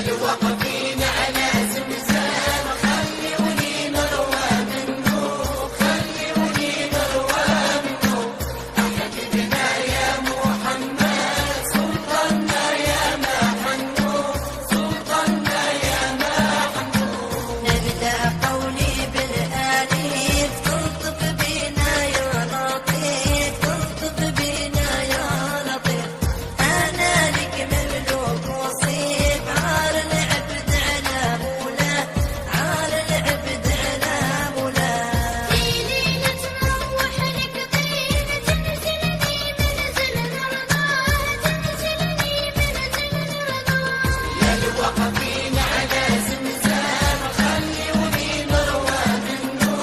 الواقفين على زمزم خلوني نروى منه، خلوني نروى منه. أحببنا يا محمد سلطاننا يا محنو، سلطاننا يا محنو. نبدأ قولي بالآليف تلطف بنا يا لطيف، تلطف بنا يا لطيف. أنا لك مملوك وصيف عار العبد على مولاه، عار العبد على مولاه. في ليلة نروح لك طيب تنزلني منزل الرضا، تنزلني منزل الرضا. يا الواقفين على زمزم خلوني نروى منه،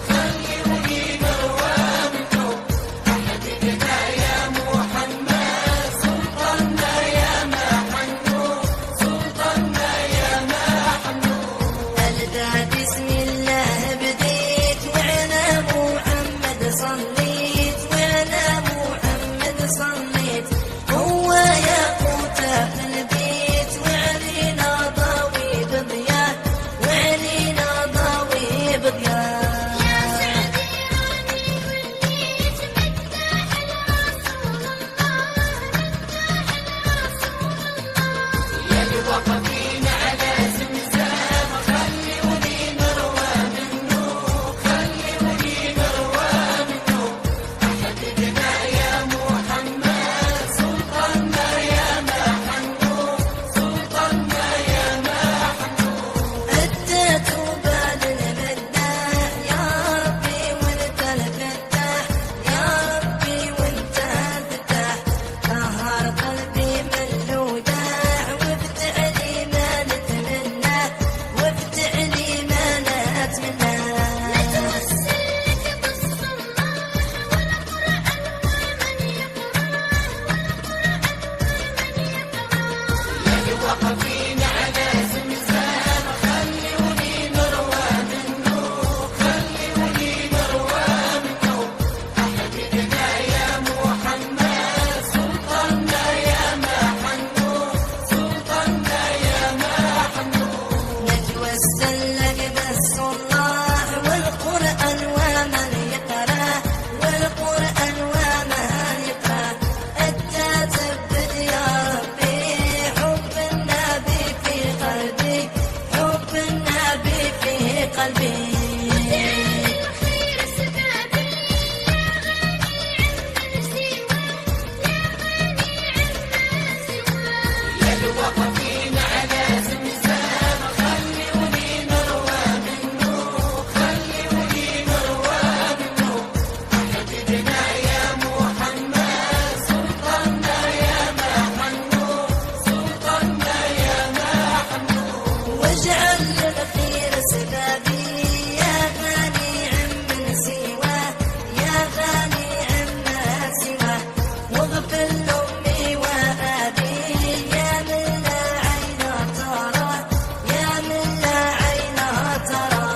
خلوني نروى منه. أحببنا يا محمد سلطاننا يا محنو، سلطاننا يا محنو. أبدأ بسم الله بديت وعلى محمد صليت، وعلى محمد صليت. هو ياقوت البيت وعلينا ضوي بضياء، وعلينا ضوي بضياء. يا سعدي راني وليت مداح لرسول الله، مداح لرسول الله. يا الواقفين على زمزم خلوني نروى منه، خلوني نروى منه. أحببنا يا محمد سلطاننا يا محنو، سلطاننا يا محنو. أديت بال المداح يا ربي وانت الفتاح، يا ربي وانت الفتاح. طهر قلبي من الوداع وافتح لي ما نتمناه، وافتح لي ما نتمناه. نتوسل لك بالصلاح والقرآن ومن يقرأه، والقرآن ومن يقرأه. يا الواقفين على زمزم خلوني نروى منه، خلوني نروى منه. أحببنا يا محمد سلطاننا يا محنو، سلطاننا يا محنو. نتوسل لك بالصلاح والقرآن ومن يقرأه، والقرآن ومن يقرأه. أنت تثبت يا ربي حب النبي في قلبي، حب النبي في قلبي. الخير سبابي يا غني عمن سواه، يا غني عمن سواه. يا الواقفين على زمزم خلوني نروى منه، خلوني نروى منه. أحببنا يا محمد سلطاننا يا محنو، سلطاننا يا محنو. واجعل الخير سبابي يا غني عمن سواه، يا غني عمن سواه. واغفر لأمي وأبي يا من لا عين ترى، يا من لا عين ترى.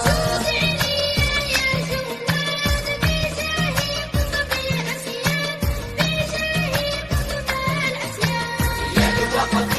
شوفعني يا جواد بجاهي قطب الأسياد، بجاهي قطب الأسياد. يا الواقفين